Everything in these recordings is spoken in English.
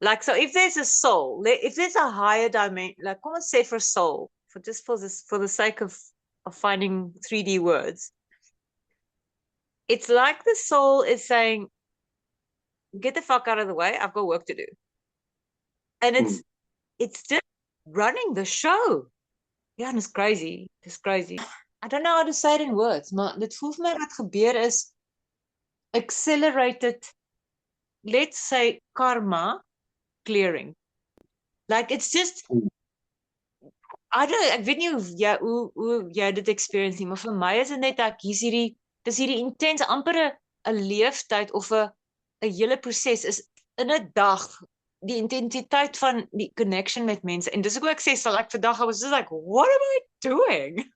Like, so if there's a soul, if there's a higher dimension, like, come on, say for soul, for the sake of finding 3D words, it's like the soul is saying, get the fuck out of the way. I've got work to do. And it's just running the show. Ja, en is crazy. It's crazy. I don't know how to say it in words, maar dit voel vir my wat gebeur is accelerated, let's say, karma clearing. Like, it's just, I don't know, ek weet nie hoe jy dit experience nie, maar vir my is dit net ek dis hierdie intense amper 'n leeftyd of 'n hele proses is in 'n dag, die intensiteit van die connection met mense. En dis ook ek sê, sal ek vandag, I was just like, what am I doing?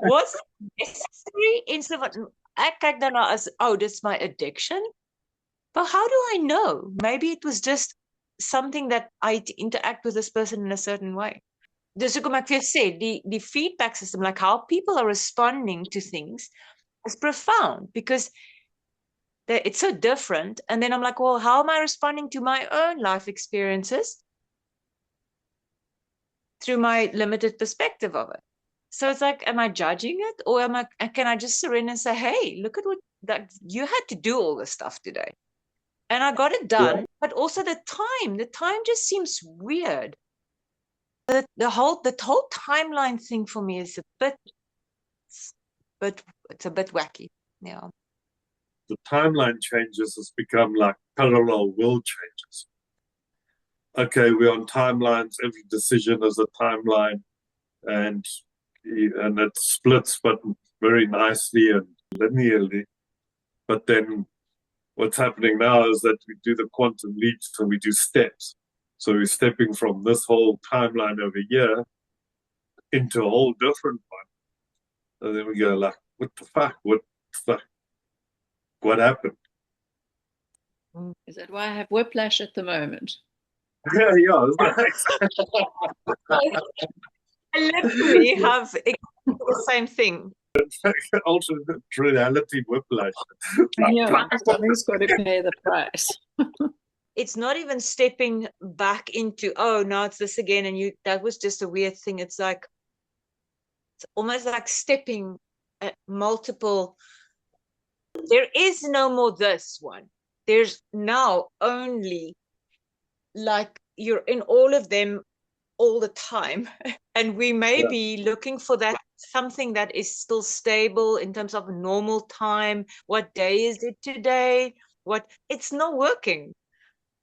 What's necessary? Instead of, ek kyk daarna as, oh, this is my addiction. But how do I know? Maybe it was just something that I interact with this person in a certain way. Dis hoekom ek vir jou sê, die feedback system, like how people are responding to things, is profound because it's so different. And then I'm like, well, how am I responding to my own life experiences through my limited perspective of it? So it's like, am I judging it, or can I just surrender and say, hey, look at what that you had to do all this stuff today, and I got it done. Yeah. But also the time just seems weird. The whole timeline thing for me is it's a bit wacky. Yeah. The timeline changes has become like parallel world changes. Okay, we're on timelines. Every decision is a timeline, and it splits, but very nicely and linearly. But then what's happening now is that we do the quantum leaps, so we do steps. So we're stepping from this whole timeline over here into a whole different one. And then we go like, what the fuck? What happened? Is that why I have whiplash at the moment? Yeah. I literally have the same thing. Alternate reality whiplash. Yeah, somebody's got to pay the price. It's not even stepping back into, oh, now it's this again, and that was just a weird thing. It's like, it's almost like stepping at multiple. There is no more this one. There's now only, like, you're in all of them all the time, and we may be looking for that something that is still stable in terms of normal time. What day is it today? It's not working.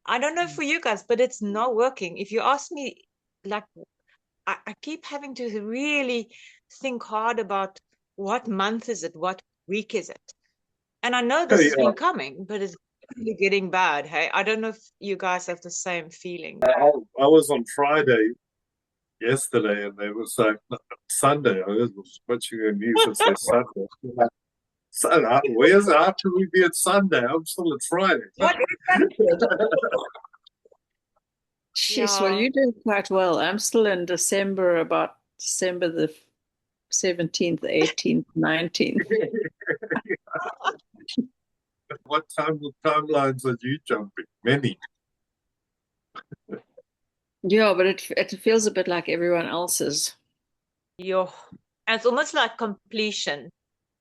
I don't know for you guys, but it's not working. If you ask me, like, I keep having to really think hard about what month is it, what week is it, and I know this has been coming, but it's really getting bad. Hey, I don't know if you guys have the same feeling. I was on Friday yesterday, and they was like Sunday. I was watching the news and say Sunday. Sunday, where's it? How can we be at Sunday? I'm still at Friday. Jeez, well, you did quite well. I'm still in December, about December the 17th, 18th, 19th. What timelines are you jumping? Many. Yeah, but it feels a bit like everyone else's. Yeah, and it's almost like completion.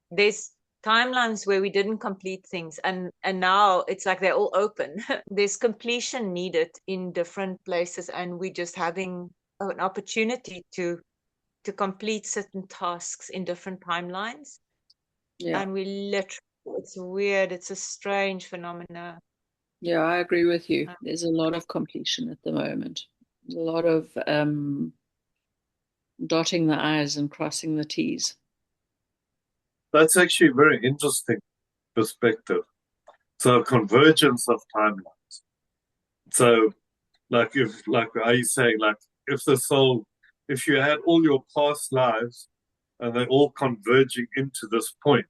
There's timelines where we didn't complete things, and now it's like they're all open. There's completion needed in different places, and we're just having an opportunity to complete certain tasks in different timelines. Yeah, and we literally, it's weird. It's a strange phenomena. Yeah, I agree with you. There's a lot of completion at the moment. There's a lot of dotting the I's and crossing the T's. That's actually a very interesting perspective. So convergence of timelines. So like are you saying, like if you had all your past lives and they're all converging into this point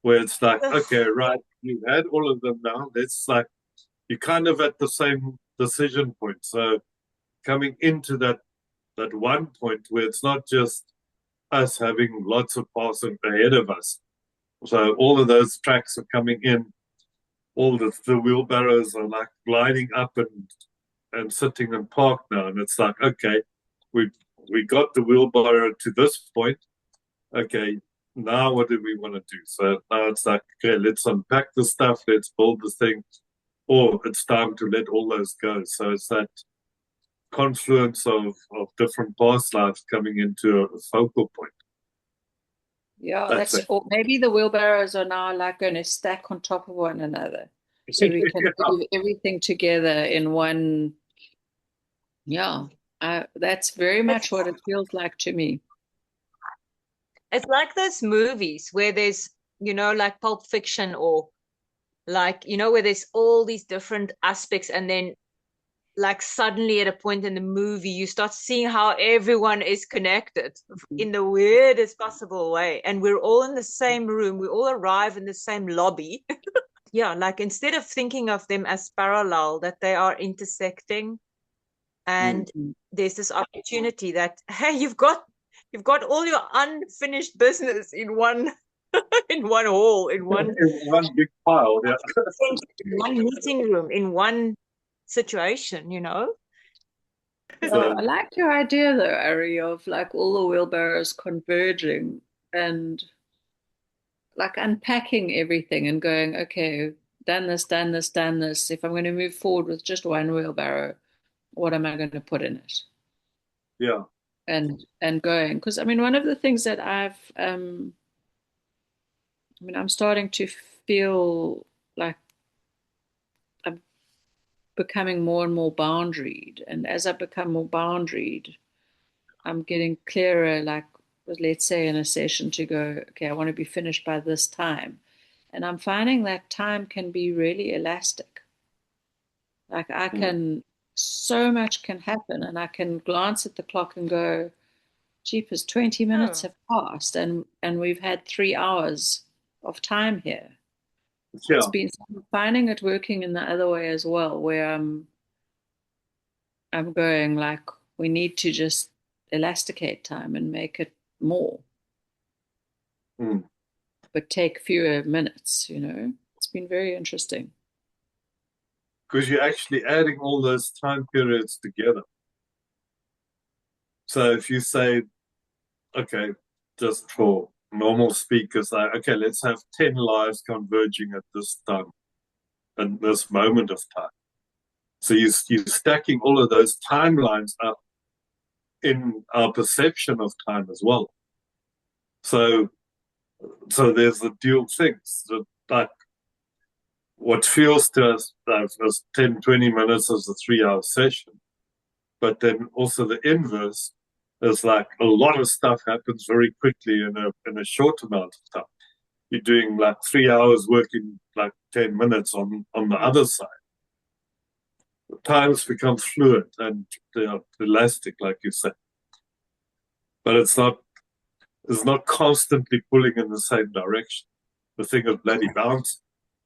where it's like, okay, right, you've had all of them now. It's like you're kind of at the same decision point. So coming into that one point where it's not just us having lots of passing ahead of us. So all of those tracks are coming in all the wheelbarrows are like lining up and sitting in park now, and it's like, okay, we got the wheelbarrow to this point. Okay, now what do we want to do? So now it's like, okay, let's unpack the stuff, let's build the thing, or it's time to let all those go. So it's that confluence of different past lives coming into a focal point. Yeah, or maybe the wheelbarrows are now like going to stack on top of one another. So we can move everything together in one. Yeah, that's very much what it feels like to me. It's like those movies where there's, like Pulp Fiction, or like, where there's all these different aspects, and then like suddenly at a point in the movie you start seeing how everyone is connected in the weirdest possible way, and we're all in the same room, we all arrive in the same lobby. Yeah, like instead of thinking of them as parallel, that they are intersecting, and there's this opportunity that, hey, you've got all your unfinished business in one in one hall, in one big pile, yeah. in one meeting room, in one situation, I like your idea though, Ari, of like all the wheelbarrows converging and like unpacking everything and going, okay, done this, done this, done this. If I'm going to move forward with just one wheelbarrow, what am I going to put in it? Yeah. And going. Because I mean, one of the things that I'm starting to feel like I'm becoming more and more boundaried. And as I become more boundaried, I'm getting clearer, like, let's say in a session to go, okay, I want to be finished by this time. And I'm finding that time can be really elastic. Like so much can happen, and I can glance at the clock and go, jeepers, 20 minutes have passed, and we've had 3 hours of time here. Yeah. I'm finding it working in the other way as well, where I'm going like, we need to just elasticate time and make it more. But take fewer minutes, It's been very interesting. Because you're actually adding all those time periods together. So if you say, okay, just for normal speakers, like, okay, let's have 10 lives converging at this time, at this moment of time. So you're stacking all of those timelines up in our perception of time as well. So there's the dual things, like what feels to us as 10, 20 minutes as a 3-hour session. But then also the inverse is like a lot of stuff happens very quickly in a short amount of time. You're doing like 3 hours working like 10 minutes on the other side. The times become fluid and they are elastic, like you said. But it's not constantly pulling in the same direction. The thing is bloody bouncing.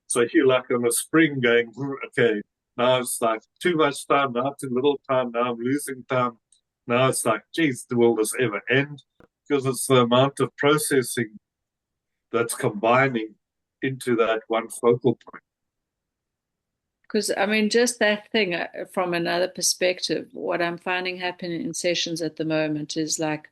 So you're like on a spring going, okay, now it's like too much time, now too little time, now I'm losing time. Now it's like, geez, will this ever end? Because it's the amount of processing that's combining into that one focal point. Because, I mean, just that thing from another perspective, what I'm finding happening in sessions at the moment is like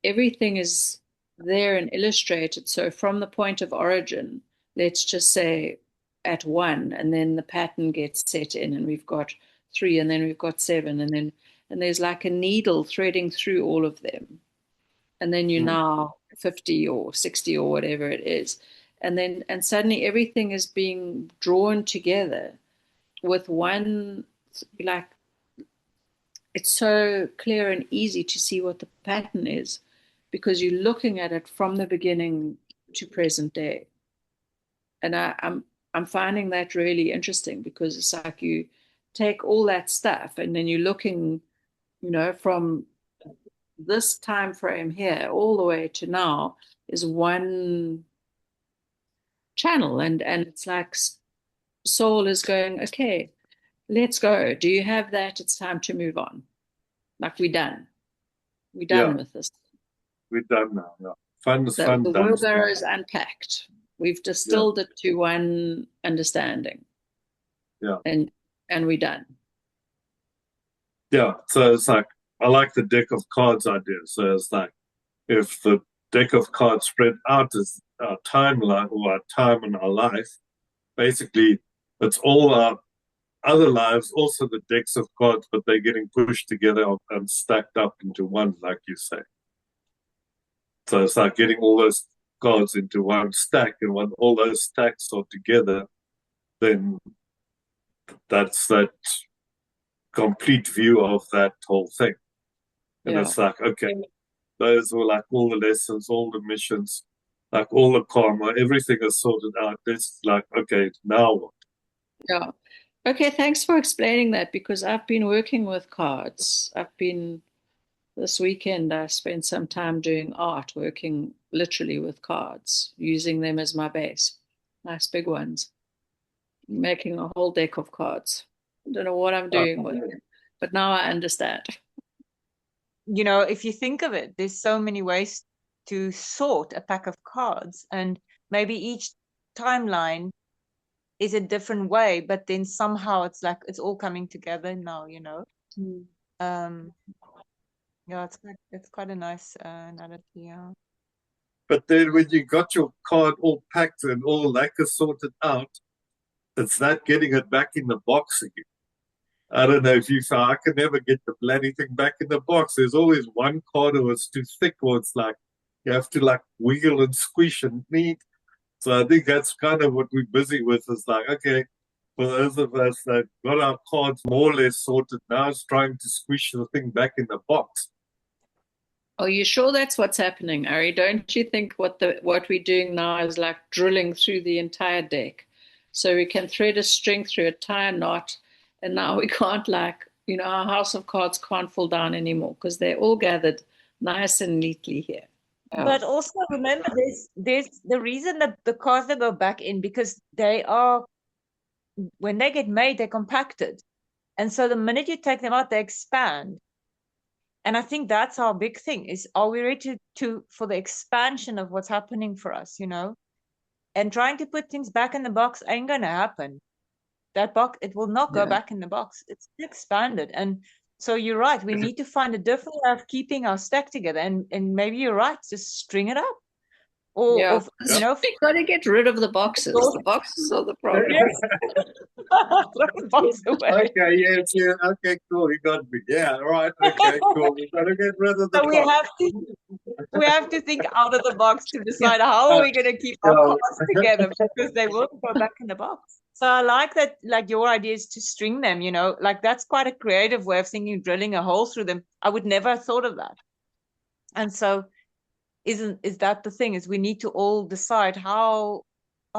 everything is there and illustrated. So from the point of origin, let's just say at 1, and then the pattern gets set in, and we've got 3, and then we've got 7, and there's like a needle threading through all of them. And then you're now 50 or 60 or whatever it is. And suddenly everything is being drawn together with one, like, it's so clear and easy to see what the pattern is because you're looking at it from the beginning to present day. And I'm finding that really interesting because it's like you take all that stuff and then you're looking, from this time frame here all the way to now is one channel, and it's like soul is going, okay, let's go. Do you have that? It's time to move on. Like we're done with this. We're done now. Yeah. Fun is fun. The wheelbarrow is unpacked. We've distilled it to one understanding. Yeah. And we're done. Yeah. So it's like, I like the deck of cards idea. So it's like, if the deck of cards spread out as our timeline or our time in our life, basically it's all our other lives, also the decks of cards, but they're getting pushed together and stacked up into one, like you say. So it's like getting all those cards into one stack, and when all those stacks are together, then that's that complete view of that whole thing. And it's like, okay, those were like all the lessons, all the missions, like all the karma, everything is sorted out. It's like, okay, now what? Yeah. Okay, thanks for explaining that, because I've been working with cards. This weekend, I spent some time doing art, working literally with cards, using them as my base. Nice big ones. Making a whole deck of cards. I don't know what I'm doing with them, but now I understand. You know, if you think of it, there's so many ways to sort a pack of cards, and maybe each timeline is a different way, but then somehow it's like it's all coming together now, you know. Yeah, it's quite a nice analogy. Yeah. But then when you got your card all packed and all lacquer sorted out, it's that getting it back in the box again. I don't know if you found, I can never get the bloody thing back in the box. There's always one card or it's too thick, or it's like you have to like wiggle and squish and knead. So I think that's kind of what we're busy with, is like, okay, for those of us that got our cards more or less sorted, now it's trying to squish the thing back in the box. Are you sure that's what's happening, Ari? Don't you think what we're doing now is like drilling through the entire deck? So we can thread a string through a tie knot, and now we can't, like, our house of cards can't fall down anymore because they're all gathered nice and neatly here. But also remember, there's the reason that the cards that go back in, because they are, when they get made, they're compacted. And so the minute you take them out, they expand. And I think that's our big thing, is are we ready for the expansion of what's happening for us, you know? And trying to put things back in the box ain't gonna happen. That box, it will not go back in the box. It's expanded. And so you're right, we need to find a different way of keeping our stack together. And maybe you're right, just string it up. Or you know, we got to get rid of the boxes. The boxes are the problem. throw the box away. Okay, yes, yeah, okay, cool, you got me. Yeah, right, okay, cool. We got to get rid of the So box. we have to think out of the box to decide how are we going to keep our cards together, because they will go back in the box. So I like that, like your idea is to string them, you know, like that's quite a creative way of thinking, drilling a hole through them. I would never have thought of that. And so is that the thing, is we need to all decide how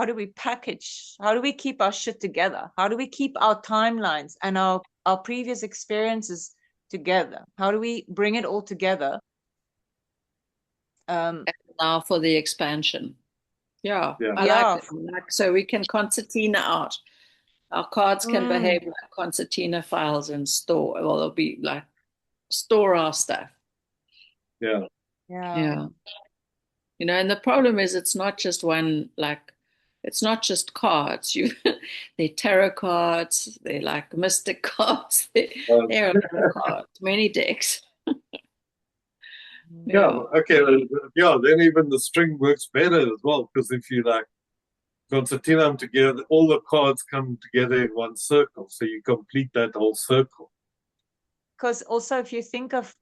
do we package, how do we keep our shit together? How do we keep our timelines and our previous experiences together? How do we bring it all together? And now for the expansion. I Yeah. like it. Like, so we can concertina out. Our cards can behave like concertina files and store. Well, they'll be like store our stuff. Yeah. And the problem is it's not just one, like, it's not just cards. They're tarot cards, they're like mystic cards, they're cards, many decks. Okay. Then even the string works better as well, because if you like concertina them together, all the cards come together in one circle, so you complete that whole circle. Because also, if you think of,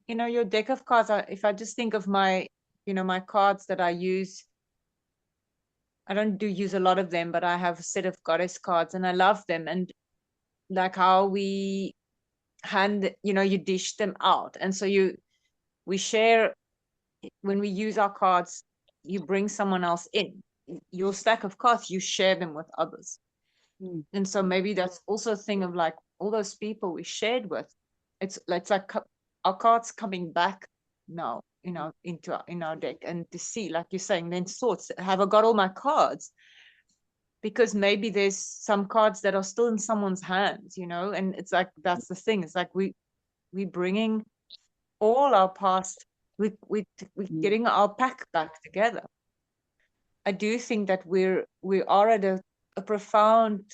your deck of cards, if I just think of my, my cards that I use, I don't use a lot of them, but I have a set of goddess cards and I love them. And like how we you dish them out. And so we share, when we use our cards, you bring someone else in. Your stack of cards, you share them with others. And so maybe that's also a thing of like all those people we shared with. It's like our cards coming back now, in our deck, and to see, like you're saying, then sorts. Have I got all my cards? Because maybe there's some cards that are still in someone's hands, and it's like that's the thing. It's like we bringing all our past, we getting our pack back together. I do think that we are at a profound,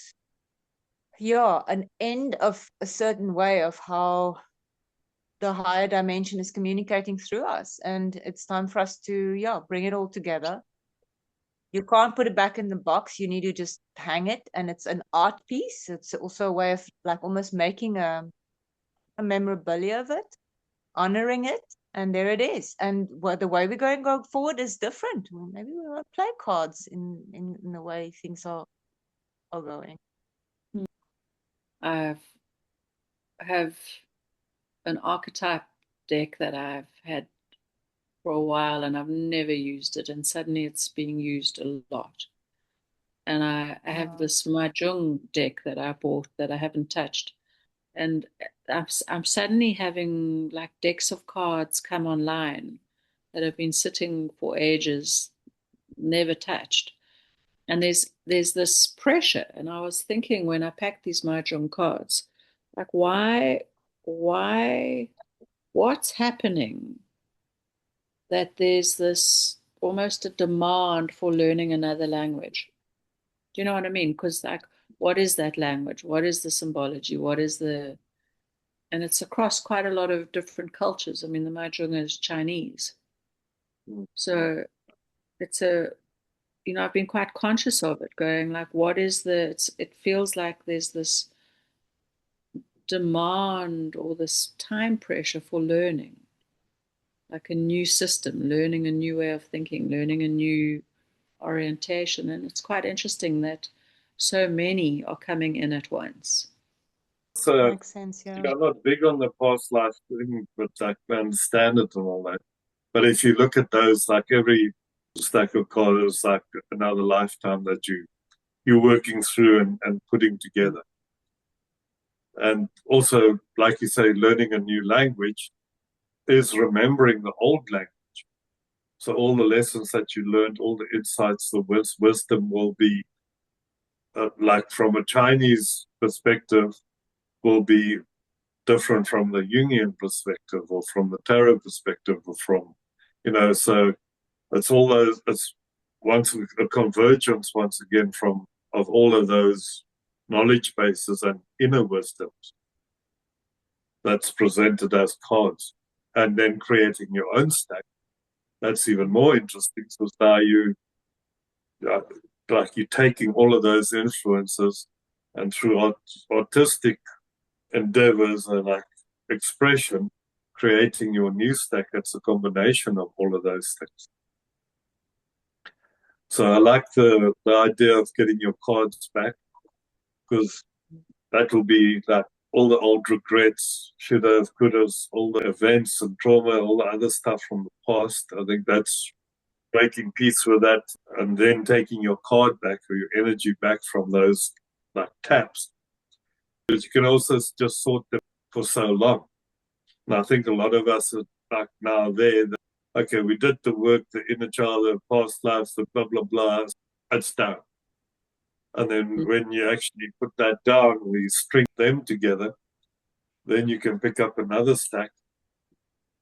an end of a certain way of how the higher dimension is communicating through us. And it's time for us to, bring it all together. You can't put it back in the box. You need to just hang it. And it's an art piece. It's also a way of like almost making a memorabilia of it, honoring it. And there it is. And the way we're going to go forward is different. Maybe we want to play cards in the way things are going. I have an archetype deck that I've had for a while and I've never used it, and suddenly it's being used a lot. And I have this Mahjong deck that I bought that I haven't touched, and I'm suddenly having like decks of cards come online that have been sitting for ages, never touched. And there's this pressure, and I was thinking when I packed these Mahjong cards, like why, what's happening that there's this almost a demand for learning another language. Do you know what I mean? Because like, what is that language? What is the symbology? And it's across quite a lot of different cultures. I mean, the Mahjong is Chinese. So it's I've been quite conscious of it, going like, what is it feels like there's this demand or this time pressure for learning, like a new system, learning a new way of thinking, learning a new orientation. And it's quite interesting that so many are coming in at once. So, makes sense, yeah. I'm not big on the past life thing, but I understand it and all that. But if you look at those, like every stack of cards is like another lifetime that you're working through and putting together. And also, like you say, learning a new language is remembering the old language. So all the lessons that you learned, all the insights, the wisdom will be, like from a Chinese perspective, will be different from the Jungian perspective or from the tarot perspective or from, so it's all those, it's once a convergence once again of all of those knowledge bases and inner wisdoms that's presented as cards, and then creating your own stack. That's even more interesting, because now you're taking all of those influences and through artistic endeavors and like expression, creating your new stack. It's a combination of all of those things. So I like the idea of getting your cards back, because that will be like all the old regrets, should have, could have, all the events and trauma, all the other stuff from the past. I think that's making peace with that, and then taking your card back or your energy back from those like taps. But you can also just sort them for so long. And I think a lot of us are like now there, that, okay, we did the work, the inner child, the past lives, the blah, blah, blah, it's done. And then when you actually put that down, we string them together, then you can pick up another stack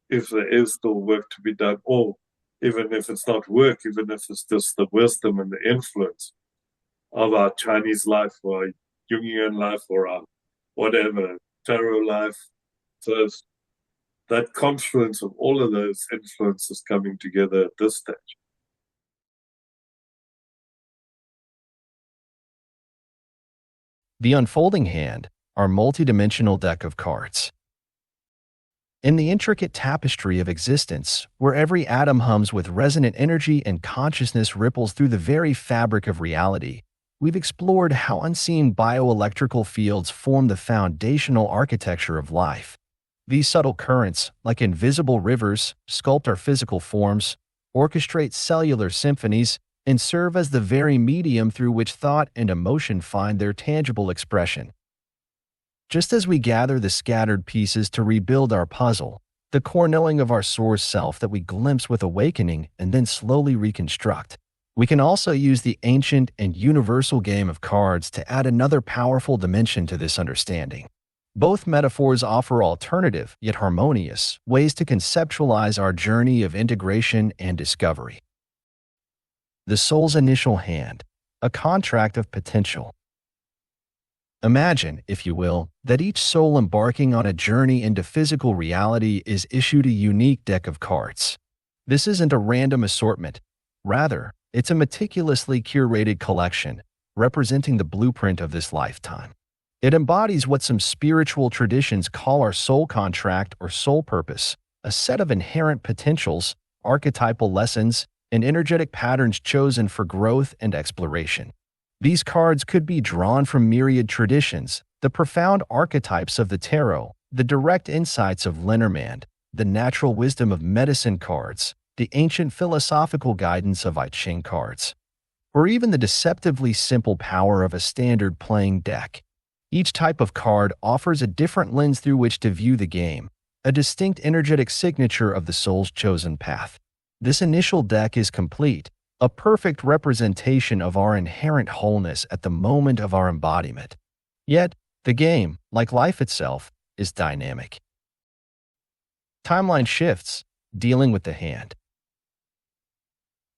if there is still work to be done, or even if it's not work, even if it's just the wisdom and the influence of our Chinese life or our Jungian life or our whatever, tarot life. So it's that confluence of all of those influences coming together at this stage. The unfolding hand, our multidimensional deck of cards. In the intricate tapestry of existence, where every atom hums with resonant energy and consciousness ripples through the very fabric of reality, we've explored how unseen bioelectrical fields form the foundational architecture of life. These subtle currents, like invisible rivers, sculpt our physical forms, orchestrate cellular symphonies, and serve as the very medium through which thought and emotion find their tangible expression. Just as we gather the scattered pieces to rebuild our puzzle, the cornelling of our source self that we glimpse with awakening and then slowly reconstruct, we can also use the ancient and universal game of cards to add another powerful dimension to this understanding. Both metaphors offer alternative, yet harmonious, ways to conceptualize our journey of integration and discovery. the soul's initial hand, a contract of potential. Imagine, if you will, that each soul embarking on a journey into physical reality is issued a unique deck of cards. This isn't a random assortment. Rather, it's a meticulously curated collection, representing the blueprint of this lifetime. It embodies what some spiritual traditions call our soul contract or soul purpose, a set of inherent potentials, archetypal lessons, and energetic patterns chosen for growth and exploration. These cards could be drawn from myriad traditions, the profound archetypes of the tarot, the direct insights of Lenormand, the natural wisdom of medicine cards, the ancient philosophical guidance of I Ching cards, or even the deceptively simple power of a standard playing deck. Each type of card offers a different lens through which to view the game, a distinct energetic signature of the soul's chosen path. This initial deck is complete, a perfect representation of our inherent wholeness at the moment of our embodiment. Yet, the game, like life itself, is dynamic. Timeline shifts, dealing with the hand.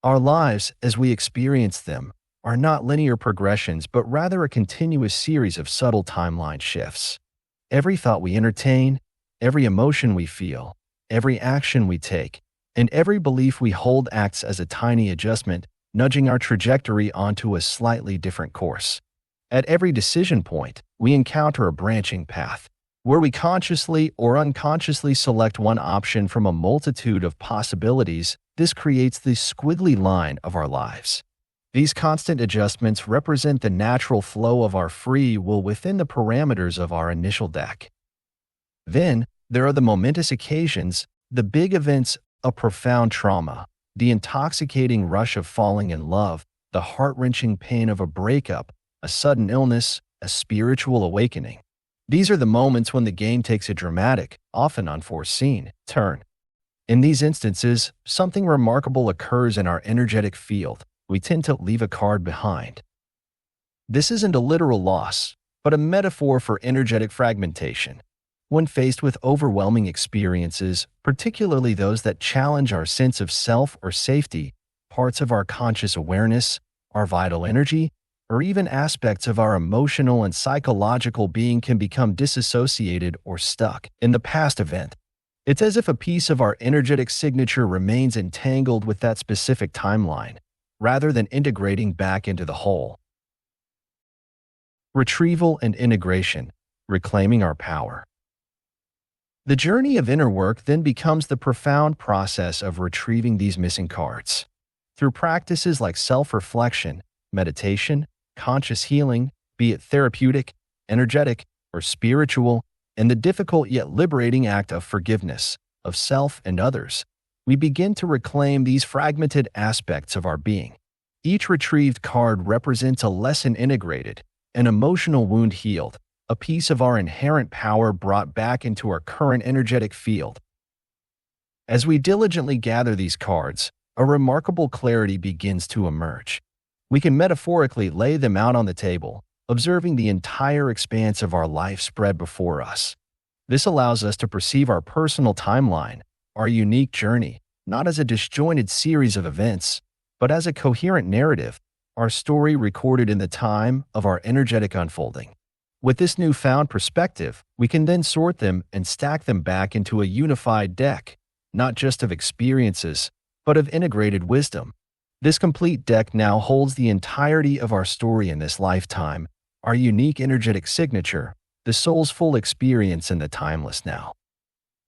Our lives, as we experience them, are not linear progressions but rather a continuous series of subtle timeline shifts. Every thought we entertain, every emotion we feel, every action we take, and every belief we hold acts as a tiny adjustment, nudging our trajectory onto a slightly different course. At every decision point, we encounter a branching path, where we consciously or unconsciously select one option from a multitude of possibilities. This creates the squiggly line of our lives. These constant adjustments represent the natural flow of our free will within the parameters of our initial deck. Then, there are the momentous occasions, the big events, a profound trauma, the intoxicating rush of falling in love, the heart-wrenching pain of a breakup, a sudden illness, a spiritual awakening. These are the moments when the game takes a dramatic, often unforeseen, turn. In these instances, something remarkable occurs in our energetic field. We tend to leave a card behind. This isn't a literal loss, but a metaphor for energetic fragmentation. When faced with overwhelming experiences, particularly those that challenge our sense of self or safety, parts of our conscious awareness, our vital energy, or even aspects of our emotional and psychological being can become disassociated or stuck in the past event. It's as if a piece of our energetic signature remains entangled with that specific timeline, rather than integrating back into the whole. Retrieval and integration, reclaiming our power. The journey of inner work then becomes the profound process of retrieving these missing cards. Through practices like self-reflection, meditation, conscious healing, be it therapeutic, energetic, or spiritual, and the difficult yet liberating act of forgiveness, of self and others, we begin to reclaim these fragmented aspects of our being. Each retrieved card represents a lesson integrated, an emotional wound healed, a piece of our inherent power brought back into our current energetic field. As we diligently gather these cards, a remarkable clarity begins to emerge. We can metaphorically lay them out on the table, observing the entire expanse of our life spread before us. This allows us to perceive our personal timeline, our unique journey, not as a disjointed series of events, but as a coherent narrative, our story recorded in the time of our energetic unfolding. With this newfound perspective, we can then sort them and stack them back into a unified deck, not just of experiences, but of integrated wisdom. This complete deck now holds the entirety of our story in this lifetime, our unique energetic signature, the soul's full experience in the timeless now.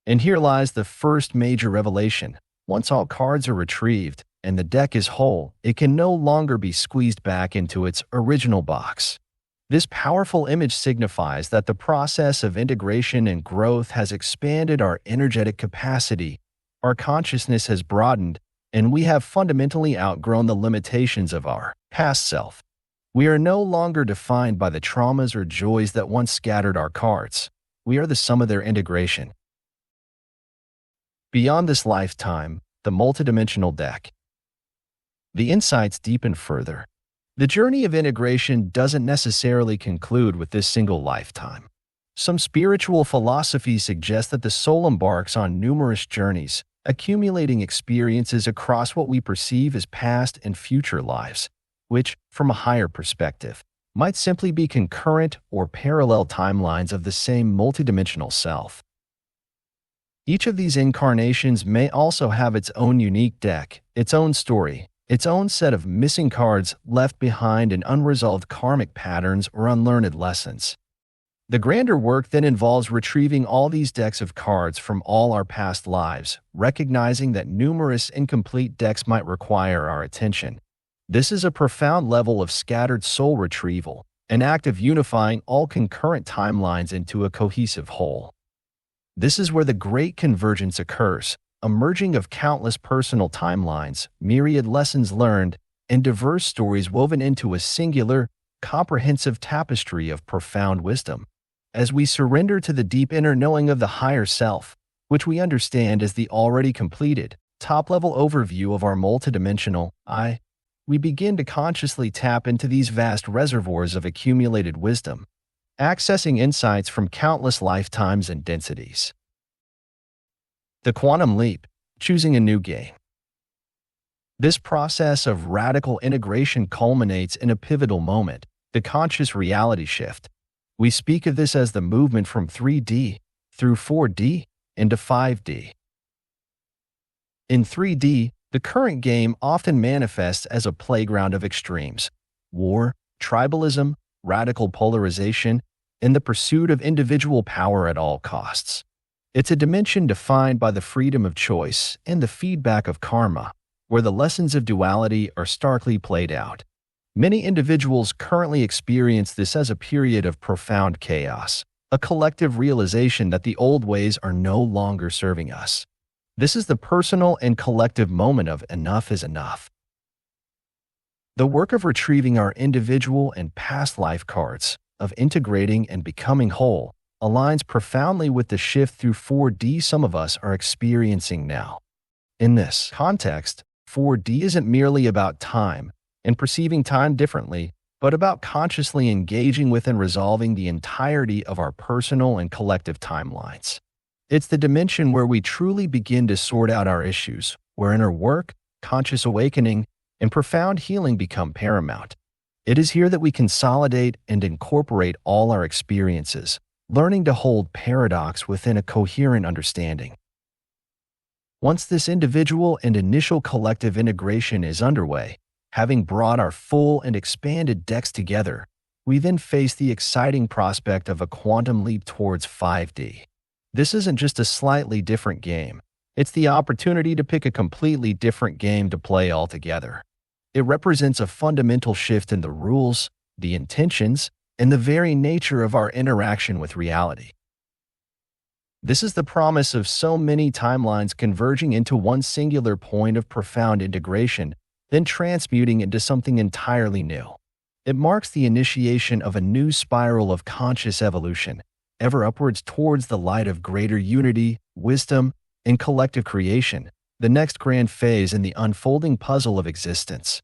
And here lies the first major revelation. Once all cards are retrieved and the deck is whole, it can no longer be squeezed back into its original box. This powerful image signifies that the process of integration and growth has expanded our energetic capacity, our consciousness has broadened, and we have fundamentally outgrown the limitations of our past self. We are no longer defined by the traumas or joys that once scattered our cards. We are the sum of their integration. Beyond this lifetime, the multidimensional deck. The insights deepen further. The journey of integration doesn't necessarily conclude with this single lifetime. Some spiritual philosophies suggest that the soul embarks on numerous journeys, accumulating experiences across what we perceive as past and future lives, which, from a higher perspective, might simply be concurrent or parallel timelines of the same multidimensional self. Each of these incarnations may also have its own unique deck, its own story, its own set of missing cards left behind in unresolved karmic patterns or unlearned lessons. The grander work then involves retrieving all these decks of cards from all our past lives, recognizing that numerous incomplete decks might require our attention. This is a profound level of scattered soul retrieval, an act of unifying all concurrent timelines into a cohesive whole. This is where the great convergence occurs, a merging of countless personal timelines, myriad lessons learned, and diverse stories woven into a singular, comprehensive tapestry of profound wisdom. As we surrender to the deep inner knowing of the higher self, which we understand as the already completed, top-level overview of our multidimensional I, we begin to consciously tap into these vast reservoirs of accumulated wisdom, accessing insights from countless lifetimes and densities. The quantum leap, choosing a new game. This process of radical integration culminates in a pivotal moment, the conscious reality shift. We speak of this as the movement from 3D through 4D into 5D. In 3D, the current game often manifests as a playground of extremes: war, tribalism, radical polarization, and the pursuit of individual power at all costs. It's a dimension defined by the freedom of choice and the feedback of karma, where the lessons of duality are starkly played out. Many individuals currently experience this as a period of profound chaos, a collective realization that the old ways are no longer serving us. This is the personal and collective moment of enough is enough. The work of retrieving our individual and past life cards, of integrating and becoming whole, aligns profoundly with the shift through 4D some of us are experiencing now. In this context, 4D isn't merely about time and perceiving time differently, but about consciously engaging with and resolving the entirety of our personal and collective timelines. It's the dimension where we truly begin to sort out our issues, where inner work, conscious awakening, and profound healing become paramount. It is here that we consolidate and incorporate all our experiences, learning to hold paradox within a coherent understanding. Once this individual and initial collective integration is underway, having brought our full and expanded decks together, we then face the exciting prospect of a quantum leap towards 5D. This isn't just a slightly different game. It's the opportunity to pick a completely different game to play altogether. It represents a fundamental shift in the rules, the intentions, and the very nature of our interaction with reality. This is the promise of so many timelines converging into one singular point of profound integration, then transmuting into something entirely new. It marks the initiation of a new spiral of conscious evolution, ever upwards towards the light of greater unity, wisdom, and collective creation, the next grand phase in the unfolding puzzle of existence.